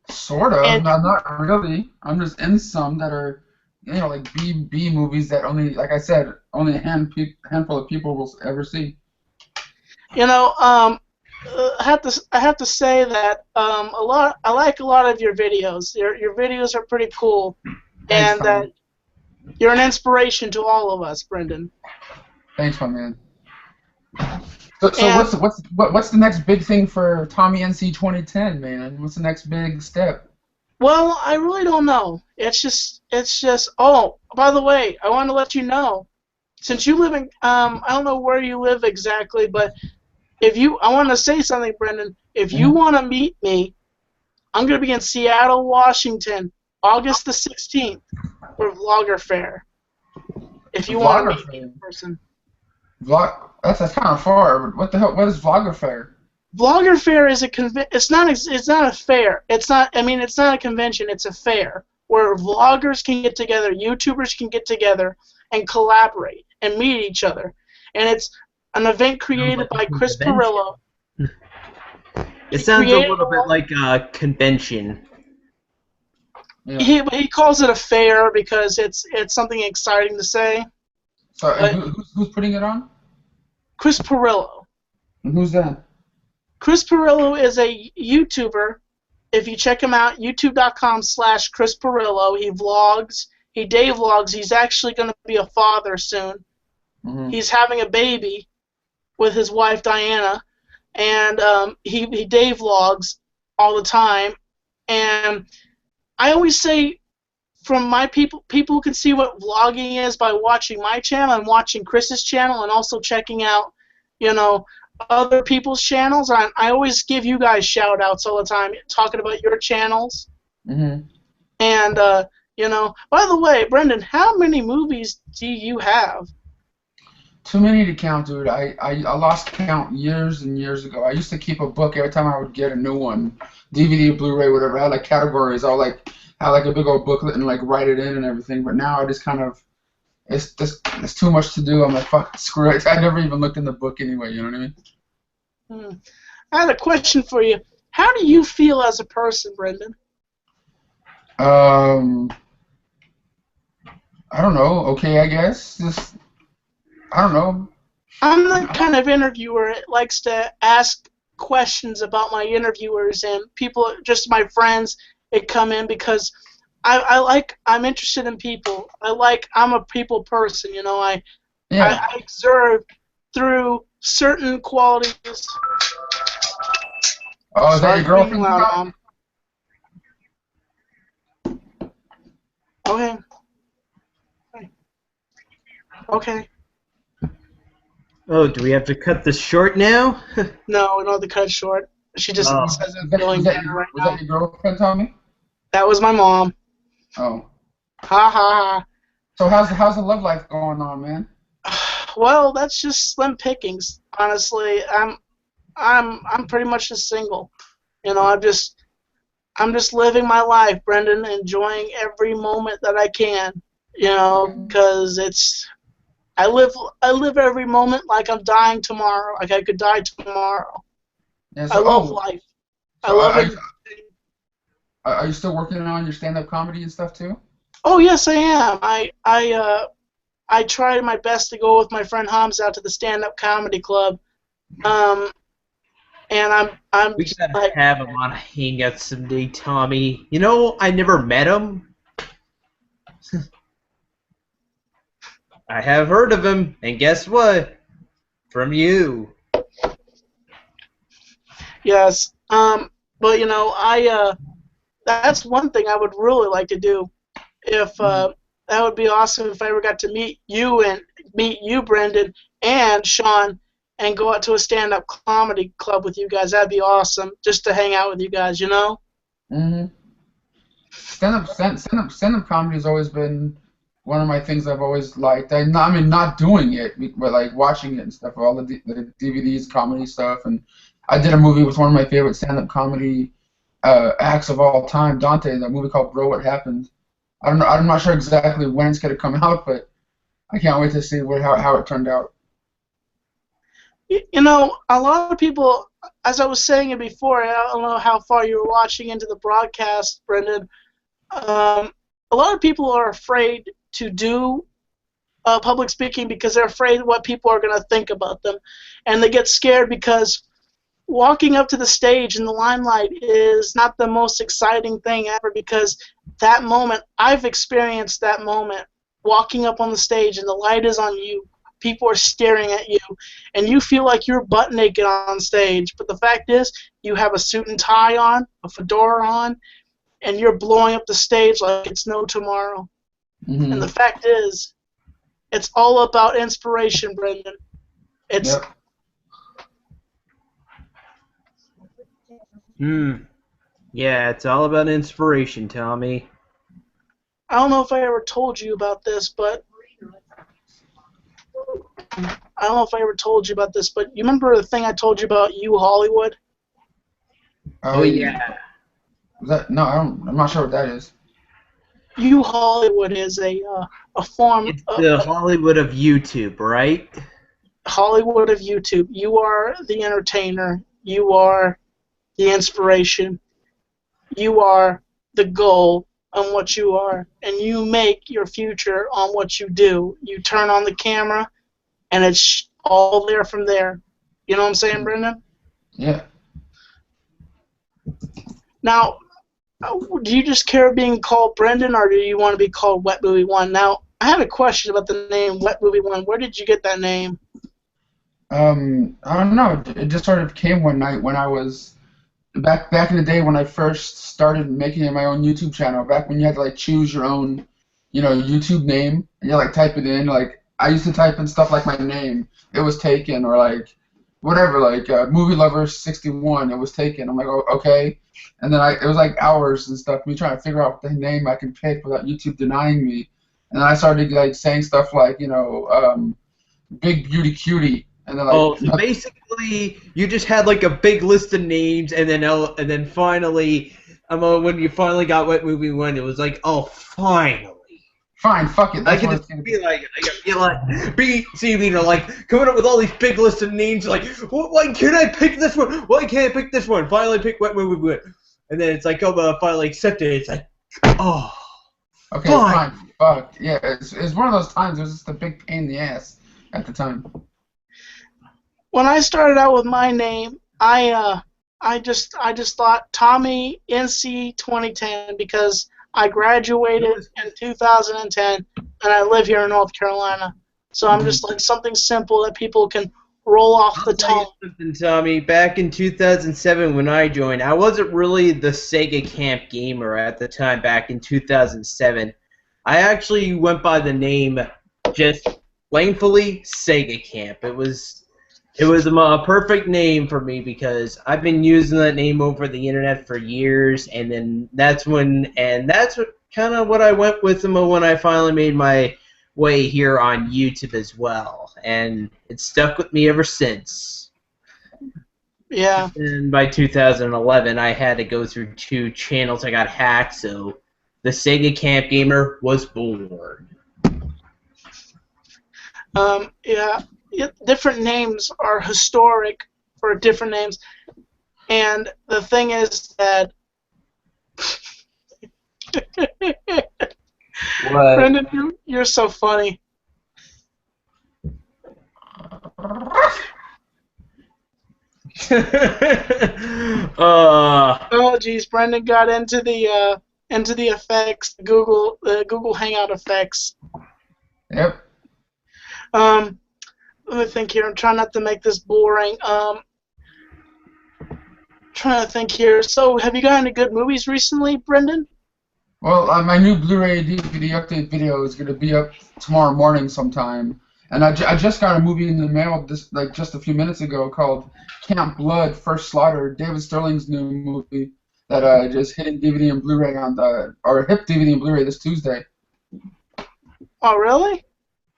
S3: Sort of.
S1: and
S3: No, not really. I'm just in some that are, like B movies that only, like I said, only a handful of people will ever see.
S1: you know, I have to say that a lot. I like a lot of your videos. Your videos are pretty cool,
S3: Thanks,
S1: and
S3: Tommy.
S1: you're an inspiration to all of us, Brendan.
S3: Thanks, my man. So
S1: And
S3: what's the next big thing for Tommy NC 2010, man? What's the next big step?
S1: well, I really don't know. It's just. Oh, by the way, I want to let you know, since you live in, I don't know where you live exactly, but if you, I want to say something, Brendan. If you
S3: Mm-hmm.
S1: want to meet me, I'm gonna be in Seattle, Washington, August the 16th for Vlogger Fair. If you want to
S3: Vlogger
S1: meet me in
S3: fair.
S1: person.
S3: That's kind of far. What the hell? What is Vlogger fair?
S1: Vlogger Fair is a it's not a fair. It's not. I mean, it's not a convention. It's a fair where vloggers can get together, YouTubers can get together and collaborate and meet each other. And it's an event
S2: Sounds
S1: created
S2: like
S1: by
S2: a
S1: Chris
S2: convention.
S1: Perillo.
S2: It
S1: He
S2: sounds a
S1: created
S2: little bit like a convention.
S3: Yeah.
S1: he calls it a fair because it's something exciting to say.
S3: So and
S1: But
S3: who's putting it on?
S1: Chris Perillo.
S3: And who's that?
S1: Chris Perillo is a YouTuber. If you check him out, youtube.com/Chris Perillo, he vlogs, he day vlogs. He's actually going to be a father soon.
S3: Mm-hmm.
S1: He's having a baby with his wife Diana, and he day vlogs all the time. And I always say, from my people can see what vlogging is by watching my channel and watching Chris's channel, and also checking out, you know, other people's channels. I always give you guys shout outs all the time, talking about your channels.
S3: Mm-hmm.
S1: And you know, by the way, Brendan, how many movies do you have?
S3: Too many to count, dude. I lost count years and years ago. I used to keep a book every time I would get a new one, DVD, Blu-ray, whatever. I had like categories. I would like have like a big old booklet and like write it in and everything. But now I just kind of it's too much to do. I'm like, fuck, screw it. I never even looked in the book anyway. You know what I mean?
S1: Hmm. I had a question for you. How do you feel as a person, Brendan?
S3: Um, I don't know. Okay, I guess. Just I don't know.
S1: I'm the kind of interviewer that likes to ask questions about my interviewers and people, just my friends that come in, because I'm interested in people. I'm a people person, you know.
S3: Yeah.
S1: I observe through certain qualities.
S3: Oh, is that
S1: Sorry
S3: your
S1: for being
S3: girlfriend you
S1: loud,
S3: got?
S1: Mom. Okay, okay.
S2: Oh, do we have to cut this short now?
S1: No, we don't have to cut it short. She just
S2: Oh,
S1: says I'm feeling better right
S3: Was
S1: now.
S3: that your girlfriend, Tommy?
S1: That was my mom.
S3: Oh.
S1: Ha ha
S3: So how's the love life going on, man?
S1: ha. Well, that's just slim pickings. Honestly, I'm pretty much just single. You know, I'm just living my life, Brendan, enjoying every moment that I can. You know, because I live every moment like I'm dying tomorrow, like I could die tomorrow.
S3: Yeah.
S1: I
S3: So
S1: love life. I
S3: so
S1: love it.
S3: are you still working on your stand-up comedy and stuff too?
S1: Oh yes, I am. I try my best to go with my friend Hams out to the stand-up comedy club Um, and I'm
S2: We gotta
S1: like,
S2: have him on a hangout someday, Tommy. You know, I never met him. I have heard of him, and guess what? From you.
S1: yes. But you know, that's one thing I would really like to do. If That would be awesome if I ever got to meet you, Brendan, and Sean, and go out to a stand-up comedy club with you guys. That'd be awesome, just to hang out with you guys. You know?
S3: Mm-hmm. Stand-up comedy has always been one of my things I've always liked. I mean, not doing it, but like watching it and stuff, all the DVDs, comedy stuff, and I did a movie with one of my favorite stand-up comedy acts of all time, Dante, that movie called Bro, What Happened. I don't know, I'm not sure exactly when it's gonna come out, but I can't wait to see how it turned out.
S1: You know, a lot of people, as I was saying it before, I don't know how far you were watching into the broadcast, Brendan. Um, a lot of people are afraid to do public speaking because they're afraid what people are going to think about them, and they get scared because walking up to the stage in the limelight is not the most exciting thing ever. Because that moment, I've experienced that moment, walking up on the stage and the light is on you, people are staring at you, and you feel like you're butt naked on stage, but the fact is you have a suit and tie on, a fedora on, and you're blowing up the stage like it's no tomorrow. And the
S3: Mm-hmm.
S1: fact is, it's all about inspiration, Brendan. It's
S3: Yep.
S2: Hmm. Yeah, it's all about inspiration, Tommy.
S1: I don't know if I ever told you about this, but I don't know if I ever told you about this, but you remember the thing I told you about you Hollywood?
S2: Oh
S3: I
S2: yeah,
S3: was that no, I'm not sure what that is.
S1: You Hollywood is a form
S2: it's
S1: of
S2: the Hollywood of YouTube, right?
S1: Hollywood of YouTube. You are the entertainer. You are the inspiration. You are the goal on what you are, and you make your future on what you do. You turn on the camera, and it's all there from there. You know what I'm saying, Brendan?
S3: Yeah.
S1: Now, do you just care being called Brendan, or do you want to be called Wet Movie One? Now, I had a question about the name Wet Movie One. Where did you get that name?
S3: I don't know. It just sort of came one night when I was back in the day when I first started making my own YouTube channel. Back when you had to like choose your own, YouTube name, and you like type it in. Like I used to type in stuff like my name, it was taken, or like whatever, like Movie Lover 61, it was taken. I'm like, oh, okay. And then it was like hours and stuff, me trying to figure out the name I can pick without YouTube denying me. And then I started like saying stuff like, Big Beauty Cutie, and then like
S2: Oh, so basically, you just had like a big list of names, and then finally, when you finally got what movie one, it was like, oh, finally.
S3: fine, fuck it,
S2: I
S3: that's
S2: can
S3: what
S2: just
S3: it's gonna
S2: be
S3: be.
S2: like, seeing like coming up with all these big lists of names, like, why can't I pick this one? Why can't I pick this one? Finally, pick what movie one, and then it's like, oh, finally accepted. It's like, oh,
S3: Okay,
S2: fine.
S3: fine, fuck. Yeah, it's one of those times. It was just a big pain in the ass at the time.
S1: When I started out with my name, I just thought Tommy NC 2010 because I
S2: It
S1: graduated
S2: was
S1: in 2010 and I live here in North Carolina. So I'm just
S3: Hmm.
S1: like something simple that people can roll off
S2: I'll
S1: the
S2: tell you
S1: tongue.
S2: something, Tommy. Back in 2007, when I joined, I wasn't really the Sega Camp gamer at the time. Back in 2007, I actually went by the name just plainly Sega Camp. It was a perfect name for me because I've been using that name over the internet for years, and then that's what kind of what I went with when I finally made my way here on YouTube as well, and it's stuck with me ever since.
S1: Yeah.
S2: And by 2011, I had to go through two channels. I got hacked, so the Sega Camp Gamer was born.
S1: Yeah. Different names are historic for different names. And the thing is that
S2: What?
S1: Brendan, you're so funny. Oh, geez, Brendan got into the effects, Google Hangout effects.
S3: Yep.
S1: Um, Let me think here. I'm trying not to make this boring. Trying to think here. So, have you got any good movies recently, Brendan?
S3: Well, my new Blu-ray DVD update video is going to be up tomorrow morning sometime, and I just got a movie in the mail just a few minutes ago called Camp Blood: First Slaughter, David Sterling's new movie that just hitting DVD and Blu-ray or hit DVD and Blu-ray this Tuesday.
S1: Oh, really?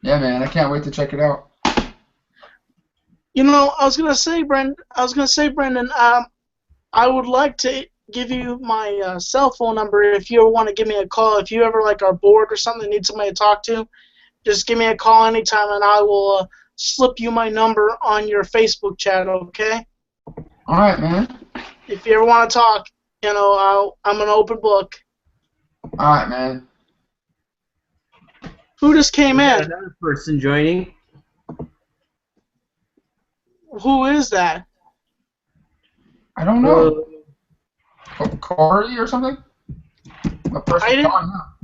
S3: Yeah, man, I can't wait to check it out.
S1: You know, I was gonna say, Brendan. I would like to give you my cell phone number if you ever want to give me a call. If you ever are bored or something, need somebody to talk to, just give me a call anytime, and I will slip you my number on your Facebook chat. Okay?
S3: All right, man.
S1: If you ever want to talk, I'm an open book.
S3: All right, man.
S1: Who just came
S2: We got
S1: in?
S2: another person joining.
S1: Who is that?
S3: I don't know. Corey or something? A person calling up.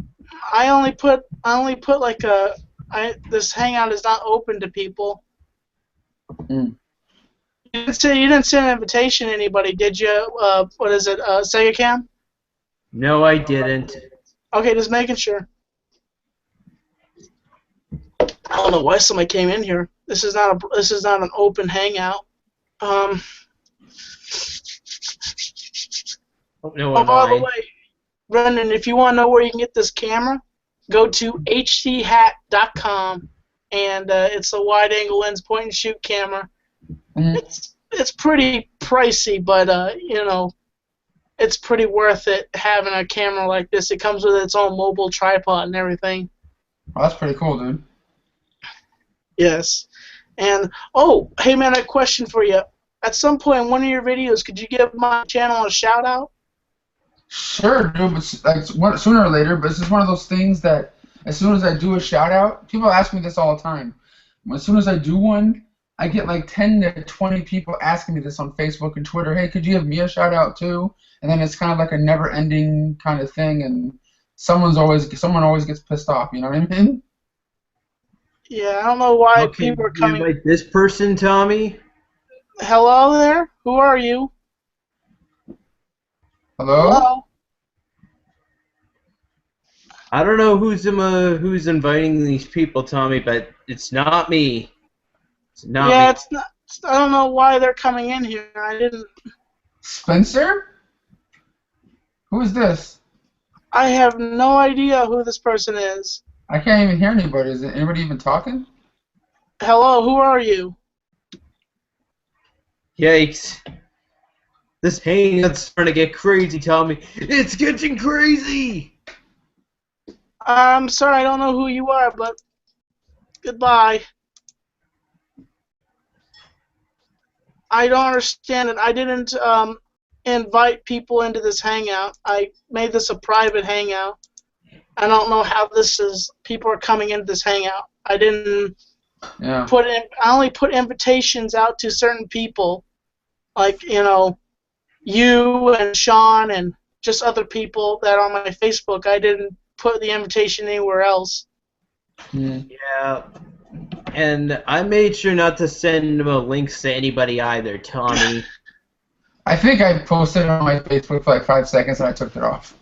S1: I only put this hangout is not open to people.
S3: Mm.
S1: You didn't send an invitation to anybody, did you? What is it? Sega Cam?
S2: No, I didn't.
S1: Okay, just making sure. I don't know why somebody came in here. This is not an open hangout.
S2: Oh, no,
S1: Oh, by the way, Brendan, if you want to know where you can get this camera, go to hdhat.com, and it's a wide-angle lens point-and-shoot camera.
S3: Mm.
S1: It's pretty pricey, but it's pretty worth it having a camera like this. It comes with its own mobile tripod and everything.
S3: Oh, that's pretty cool, dude.
S1: Yes. And, oh, hey, man, I have a question for you. At some point in one of your videos, could you give my channel a shout-out?
S3: Sure, dude, but sooner or later, but it's just one of those things that as soon as I do a shout-out, people ask me this all the time. As soon as I do one, I get like 10 to 20 people asking me this on Facebook and Twitter. Hey, could you give me a shout-out too? And then it's kind of like a never-ending kind of thing, and someone always gets pissed off. You know what I mean?
S1: Yeah, I don't know why
S2: Okay,
S1: people are
S2: you
S1: coming.
S2: invite this person, Tommy?
S1: Hello there? Who are you?
S3: Hello?
S1: Hello?
S2: I don't know who's inviting these people, Tommy, but it's not me. It's not
S1: Yeah,
S2: me.
S1: it's not. I don't know why they're coming in here. I didn't.
S3: Spencer? Who is this?
S1: I have no idea who this person is.
S3: I can't even hear anybody. Is anybody even talking?
S1: Hello, who are you?
S2: Yikes. This hangout's starting to get crazy, Tommy. It's getting crazy!
S1: I'm sorry, I don't know who you are, but goodbye. I don't understand it. I didn't invite people into this hangout. I made this a private hangout. I don't know how this is. People are coming into this hangout. I didn't
S3: Yeah.
S1: I only put invitations out to certain people, like you and Sean and just other people that are on my Facebook. I didn't put the invitation anywhere else.
S2: Yeah. And I made sure not to send no links to anybody either, Tommy.
S3: I think I posted it on my Facebook for like 5 seconds and I took it off.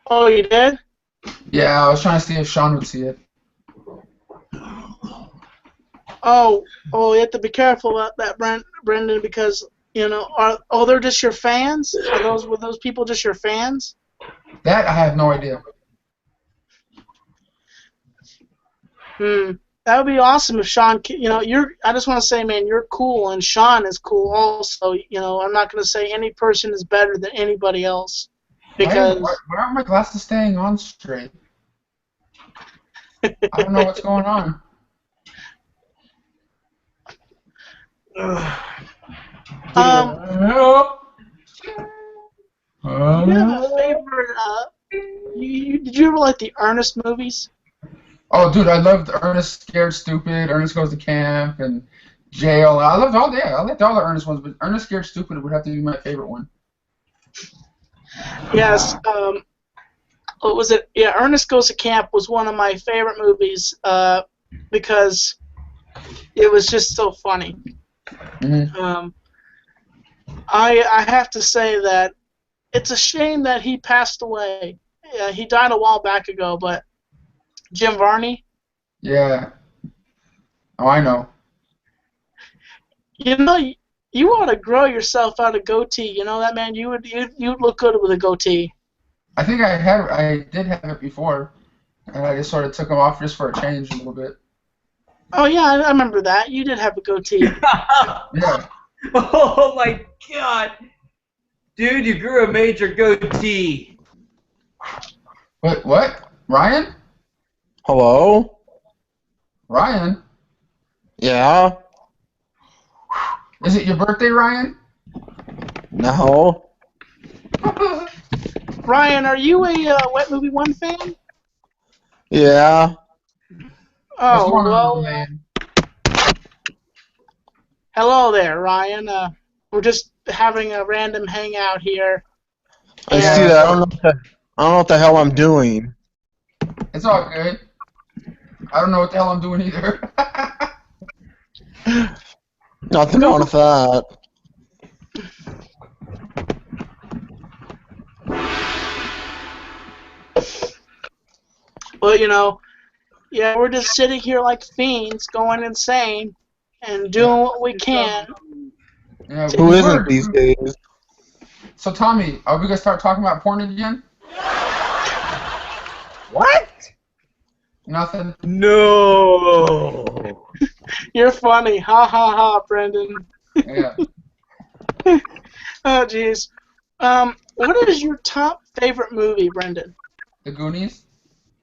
S1: Oh, you did?
S3: Yeah, I was trying to see if Sean would see it.
S1: Oh, you have to be careful about that, Brendan, because they're just your fans? Were those people just your fans?
S3: That I have no idea.
S1: That would be awesome if Sean. I just want to say, man, you're cool, and Sean is cool also. I'm not going to say any person is better than anybody else, because
S3: Why aren't my glasses staying on straight? I don't know what's going on.
S1: you have a favorite? Did you ever like the Ernest movies?
S3: Oh, dude, I loved Ernest Scared Stupid, Ernest Goes to Camp, and JL. I loved all the Ernest ones, but Ernest Scared Stupid would have to be my favorite one.
S1: Yes. What was it? Yeah, Ernest Goes to Camp was one of my favorite movies because it was just so funny.
S3: Mm-hmm.
S1: I have to say that it's a shame that he passed away. Yeah, he died a while back ago, but Jim Varney.
S3: Yeah. Oh, I know.
S1: You know, you ought to grow yourself out a goatee. You know that, man. You'd look good with a goatee.
S3: I think I did have it before, and I just sort of took them off just for a change a little bit.
S1: Oh yeah, I remember that. You did have a goatee.
S3: Yeah.
S2: Oh my god. Dude, you grew a major goatee.
S3: But what? Ryan?
S4: Hello?
S3: Ryan?
S4: Yeah?
S3: Is it your birthday, Ryan?
S4: No?
S1: Ryan, are you a Wet Movie 1 fan?
S4: Yeah?
S3: What's
S1: Oh,
S3: going on,
S1: well,
S3: man?
S1: hello there, Ryan. We're just having a random hangout here.
S4: I see that. I don't know what the hell I'm doing.
S3: It's all good. I don't know what the hell I'm doing either.
S4: Nothing wrong with that.
S1: Well, you know, yeah, we're just sitting here like fiends, going insane, and doing what we can.
S3: Yeah,
S4: Who isn't these days?
S3: So, Tommy, are we going to start talking about porn again?
S2: What?
S3: Nothing.
S2: No.
S1: You're funny. Ha ha ha, Brendan.
S3: Yeah.
S1: Oh, jeez. What is your top favorite movie, Brendan?
S3: The Goonies?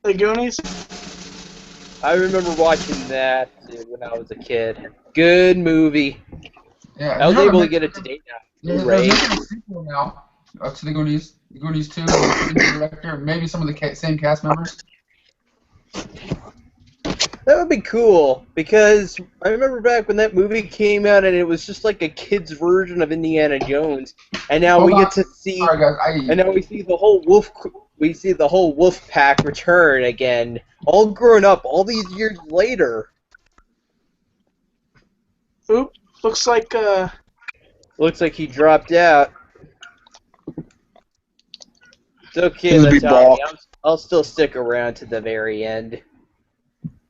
S1: The Goonies?
S2: I remember watching that when I was a kid. Good movie.
S3: Yeah.
S2: I was able to get it today now.
S3: Yeah, they're
S2: Right.
S3: making a sequel now to the Goonies. The Goonies 2, the same director, maybe some of the same cast members.
S2: That would be cool, because I remember back when that movie came out and it was just like a kid's version of Indiana Jones, and now
S3: Hold
S2: we
S3: on.
S2: get to see,
S3: Sorry, guys.
S2: and now we see the whole wolf pack return again, all grown up, all these years later.
S1: Oop, looks like,
S2: Looks like he dropped out. It's okay,
S4: He'll be
S2: that's all
S4: back.
S2: right. I'll still stick around to the very end.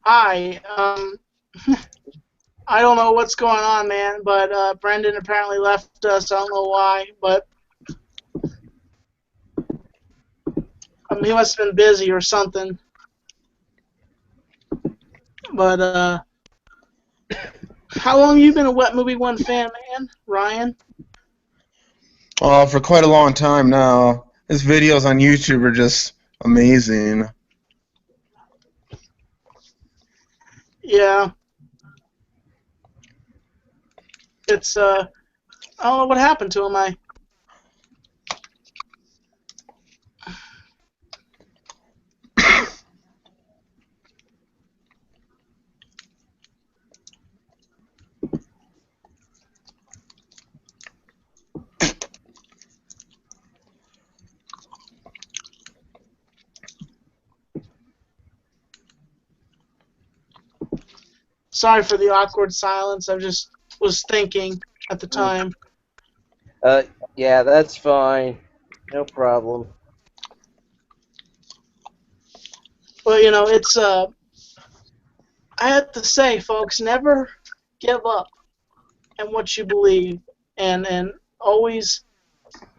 S1: hi, I don't know what's going on, man, but Brendan apparently left us. I don't know why, but he must have been busy or something. But how long you been a Wet Movie 1 fan, man, Ryan?
S4: For quite a long time now. His videos on YouTube are just amazing.
S1: Yeah. It's, I don't know what happened to him. Sorry for the awkward silence. I just was thinking at the time.
S2: Yeah, that's fine. No problem.
S1: Well, you know, it's, I have to say, folks, never give up in what you believe, and always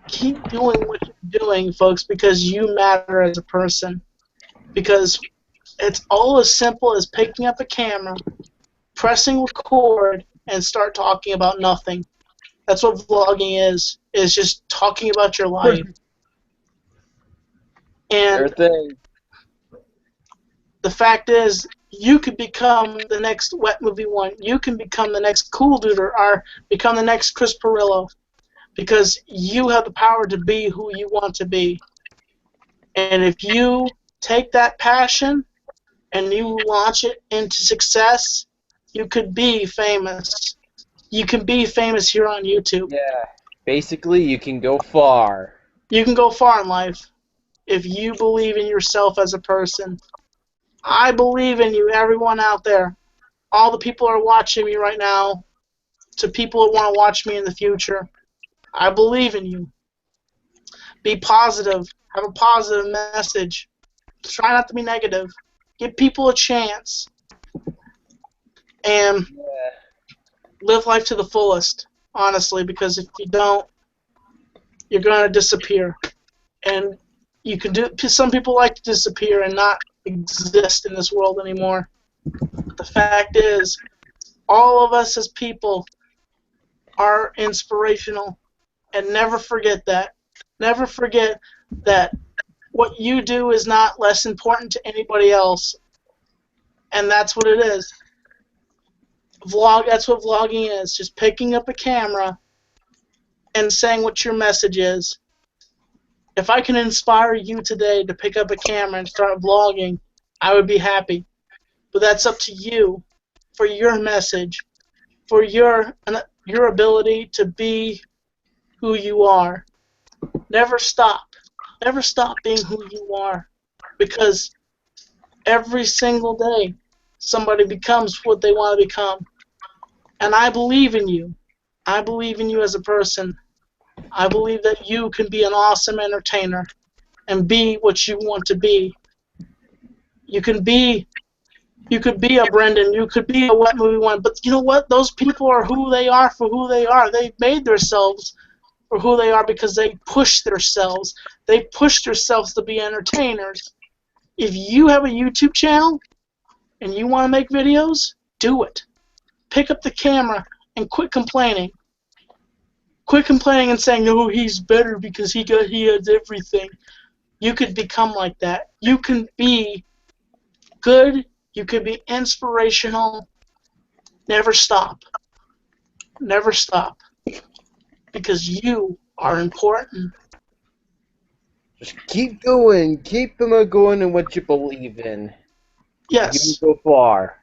S1: keep doing what you're doing, folks, because you matter as a person. Because it's all as simple as picking up a camera, pressing record, and start talking about nothing. That's what vlogging is just talking about your life.
S2: Sure
S1: And
S2: thing.
S1: the fact is, you could become the next Wet Movie 1. You can become the next Cool Dude or become the next Chris Perillo. Because you have the power to be who you want to be. And if you take that passion and you launch it into success, you could be famous. you can be famous here on YouTube.
S5: Yeah. Basically, you can go far.
S1: You can go far in life if you believe in yourself as a person. I believe in you, everyone out there. All the people who are watching me right now, to people who want to watch me in the future. I believe in you. Be positive. Have a positive message. Try not to be negative. Give people a chance. And live life to the fullest, honestly, because if you don't, you're going to disappear. And you can do. Some people like to disappear and not exist in this world anymore. But the fact is, all of us as people are inspirational, and never forget that. Never forget that what you do is not less important to anybody else, and that's what it is. That's what vlogging is. Just picking up a camera and saying what your message is. If I can inspire you today to pick up a camera and start vlogging, I would be happy. But that's up to you, for your message, for your ability to be who you are. Never stop. Never stop being who you are, because every single day somebody becomes what they want to become. And I believe in you. I believe in you as a person. I believe that you can be an awesome entertainer and be what you want to be. You could be a Brendan, you could be a What Movie One, but you know what? Those people are who they are for who they are. They've made themselves for who they are because they push themselves. They push themselves to be entertainers. If you have a YouTube channel and you want to make videos, do it. Pick up the camera and quit complaining. Quit complaining and saying, "No, he's better because he has everything." You could become like that. You can be good. You can be inspirational. Never stop. Never stop. Because you are important.
S5: Just keep going. Keep them going in what you believe in.
S1: Yes.
S5: You can go far.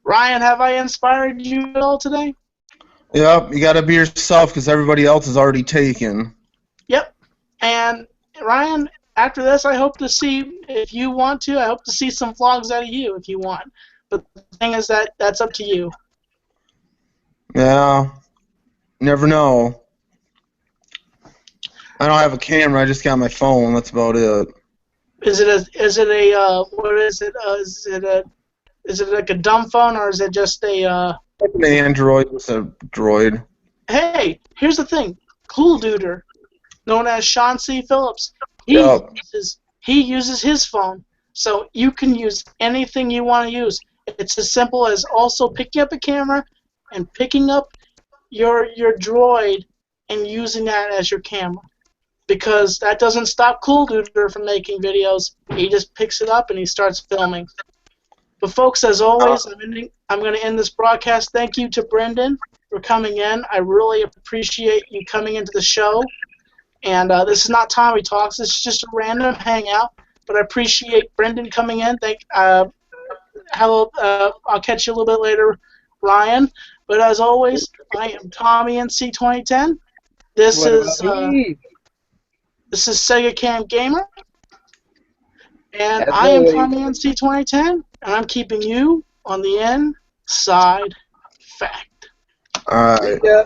S1: Ryan, have I inspired you at all today?
S4: Yep, you gotta be yourself because everybody else is already taken.
S1: Yep. And Ryan, after this, I hope to see, if you want to, I hope to see some vlogs out of you if you want. But the thing is that's up to you.
S4: Yeah, never know. I don't have a camera. I just got my phone. That's about it.
S1: Is it what is it? Is it like a dumb phone, or is it just a?
S4: An Android with a droid.
S1: Hey, here's the thing. Cool Duder, known as Sean C. Phillips,
S4: Yep.
S1: he uses his phone, so you can use anything you want to use. It's as simple as also picking up a camera and picking up your droid and using that as your camera. Because that doesn't stop Cool Duder from making videos. He just picks it up and he starts filming. But folks, as always, I'm going to end this broadcast. Thank you to Brendan for coming in. I really appreciate you coming into the show. And this is not Tommy Talks. This is just a random hangout. But I appreciate Brendan coming in. I'll catch you a little bit later, Ryan. But as always, I am Tommy NC 2010. This is Sega Cam Gamer. And I am Tommy NC 2010, and I'm keeping you on the inside fact.
S4: All right.
S5: Yeah.